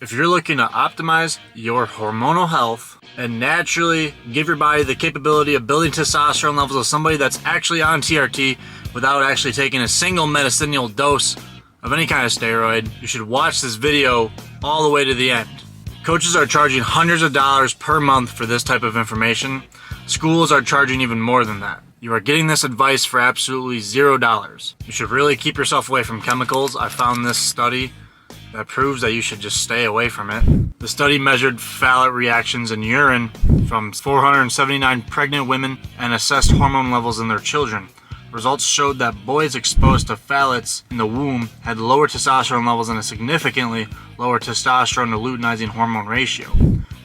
If you're looking to optimize your hormonal health and naturally give your body the capability of building testosterone levels of somebody that's actually on TRT without actually taking a single medicinal dose of any kind of steroid, you should watch this video all the way to the end. Coaches are charging hundreds of dollars per month for this type of information. Schools are charging even more than that. You are getting this advice for absolutely $0. You should really keep yourself away from chemicals. I found this study that proves that you should just stay away from it. The study measured phthalate reactions in urine from 479 pregnant women and assessed hormone levels in their children. Results showed that boys exposed to phthalates in the womb had lower testosterone levels and a significantly lower testosterone to luteinizing hormone ratio,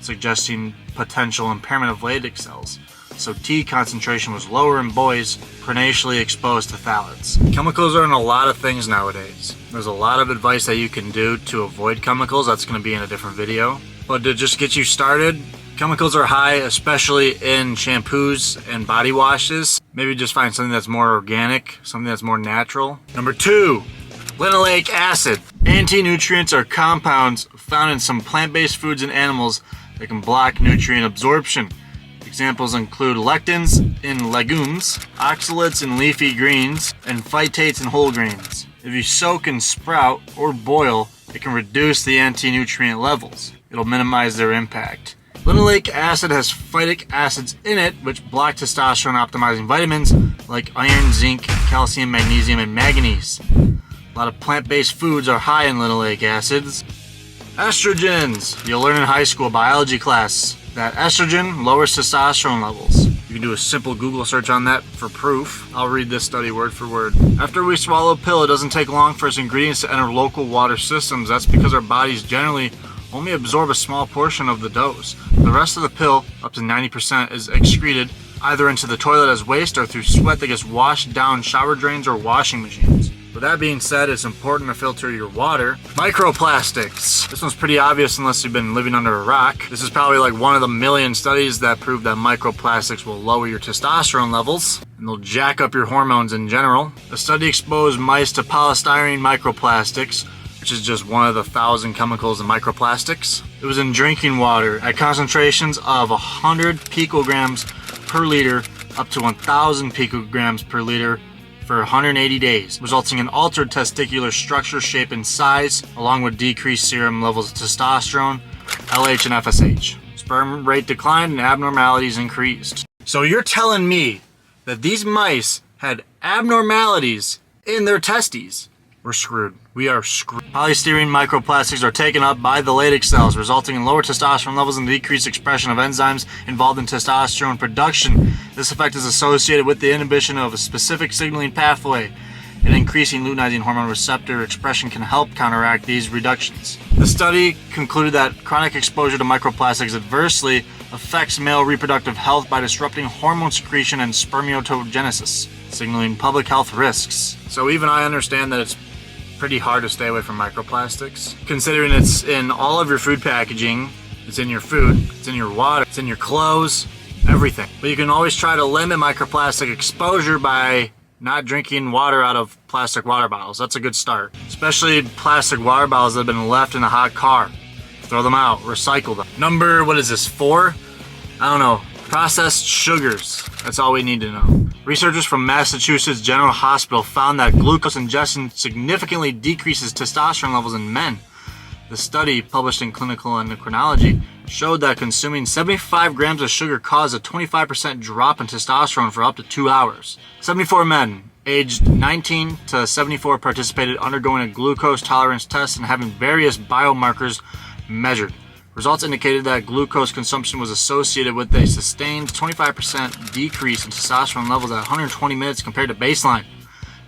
suggesting potential impairment of Leydig cells. So T concentration was lower in boys prenatally exposed to phthalates. Chemicals are in a lot of things nowadays. There's a lot of advice that you can do to avoid chemicals. That's going to be in a different video. But to just get you started, chemicals are high, especially in shampoos and body washes. Maybe just find something that's more organic, something that's more natural. Number 2, linoleic acid. Anti-nutrients are compounds found in some plant-based foods and animals that can block nutrient absorption. Examples include lectins in legumes, oxalates in leafy greens, and phytates in whole grains. If you soak and sprout or boil, it can reduce the anti-nutrient levels. It'll minimize their impact. Linoleic acid has phytic acids in it, which block testosterone optimizing vitamins like iron, zinc, calcium, magnesium, and manganese. A lot of plant-based foods are high in linoleic acids. Estrogens. You'll learn in high school biology class that estrogen lowers testosterone levels. You can do a simple Google search on that for proof. I'll read this study word for word. After we swallow a pill, it doesn't take long for its ingredients to enter local water systems. That's because our bodies generally only absorb a small portion of the dose. The rest of the pill, up to 90%, is excreted either into the toilet as waste or through sweat that gets washed down shower drains or washing machines. With that being said, it's important to filter your water. Microplastics. This one's pretty obvious unless you've been living under a rock. This is probably like one of the million studies that prove that microplastics will lower your testosterone levels and they'll jack up your hormones in general. A study exposed mice to polystyrene microplastics, which is just one of the 1,000 chemicals in microplastics. It was in drinking water at concentrations of 100 picograms per liter up to 1,000 picograms per liter for 180 days, resulting in altered testicular structure, shape, and size, along with decreased serum levels of testosterone, LH, and FSH. Sperm rate declined and abnormalities increased. So you're telling me that these mice had abnormalities in their testes? We're screwed. We are screwed. Polystyrene microplastics are taken up by the Leydig cells, resulting in lower testosterone levels and decreased expression of enzymes involved in testosterone production. This effect is associated with the inhibition of a specific signaling pathway, and increasing luteinizing hormone receptor expression can help counteract these reductions. The study concluded that chronic exposure to microplastics adversely affects male reproductive health by disrupting hormone secretion and spermatogenesis, signaling public health risks. So even I understand that it's pretty hard to stay away from microplastics, considering it's in all of your food packaging, it's in your food, it's in your water, it's in your clothes, everything. But you can always try to limit microplastic exposure by not drinking water out of plastic water bottles. That's a good start. Especially plastic water bottles that have been left in a hot car. Throw them out, recycle them. Number, what is this, 4? I don't know. Processed sugars. That's all we need to know. Researchers from Massachusetts General Hospital found that glucose ingestion significantly decreases testosterone levels in men. The study, published in Clinical Endocrinology, showed that consuming 75 grams of sugar caused a 25% drop in testosterone for up to 2 hours. 74 men, aged 19 to 74, participated, undergoing a glucose tolerance test and having various biomarkers measured. Results indicated that glucose consumption was associated with a sustained 25% decrease in testosterone levels at 120 minutes compared to baseline.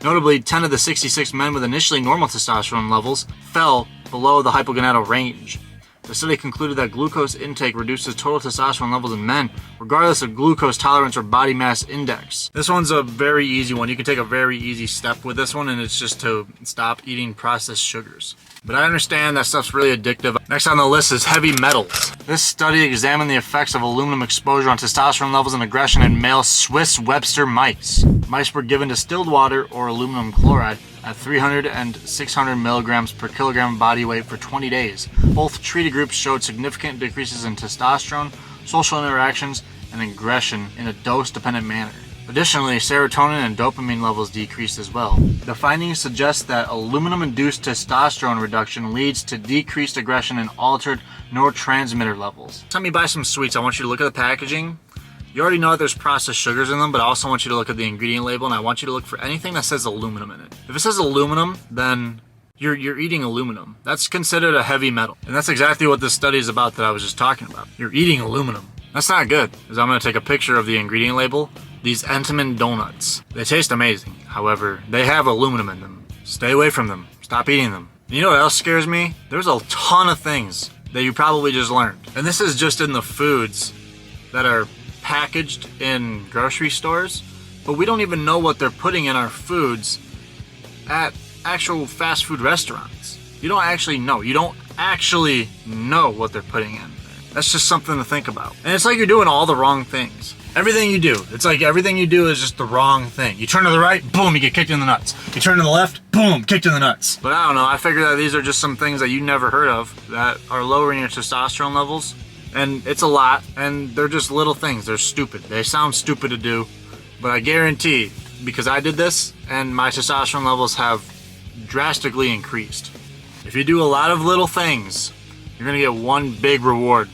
Notably, 10 of the 66 men with initially normal testosterone levels fell below the hypogonadal range. The study concluded that glucose intake reduces total testosterone levels in men, regardless of glucose tolerance or body mass index. This one's a very easy one. You can take a very easy step with this one, and it's just to stop eating processed sugars. but I understand that stuff's really addictive. Next on the list is heavy metals. This study examined the effects of aluminum exposure on testosterone levels and aggression in male Swiss Webster mice. Mice were given distilled water or aluminum chloride at 300 and 600 milligrams per kilogram body weight for 20 days. Both treated groups showed significant decreases in testosterone, social interactions, and aggression in a dose-dependent manner. Additionally, serotonin and dopamine levels decreased as well. The findings suggest that aluminum-induced testosterone reduction leads to decreased aggression and altered neurotransmitter levels. Next time you buy some sweets, I want you to look at the packaging. You already know that there's processed sugars in them, but I also want you to look at the ingredient label, and I want you to look for anything that says aluminum in it. If it says aluminum, then you're eating aluminum. That's considered a heavy metal. And that's exactly what this study is about that I was just talking about. You're eating aluminum. That's not good, because I'm going to take a picture of the ingredient label. These Entenmann donuts. They taste amazing. However, they have aluminum in them. Stay away from them. Stop eating them. You know what else scares me? There's a ton of things that you probably just learned. And this is just in the foods that are packaged in grocery stores, but we don't even know what they're putting in our foods at actual fast food restaurants. You don't actually know. You don't actually know what they're putting in there. That's just something to think about. And it's like you're doing all the wrong things. Everything you do, it's like everything you do is just the wrong thing. You turn to the right, boom, you get kicked in the nuts. You turn to the left, boom, kicked in the nuts. But I don't know, I figure that these are just some things that you never heard of that are lowering your testosterone levels. And it's a lot, and they're just little things. They're stupid. They sound stupid to do, but I guarantee, because I did this, and my testosterone levels have drastically increased. If you do a lot of little things, you're gonna get one big reward.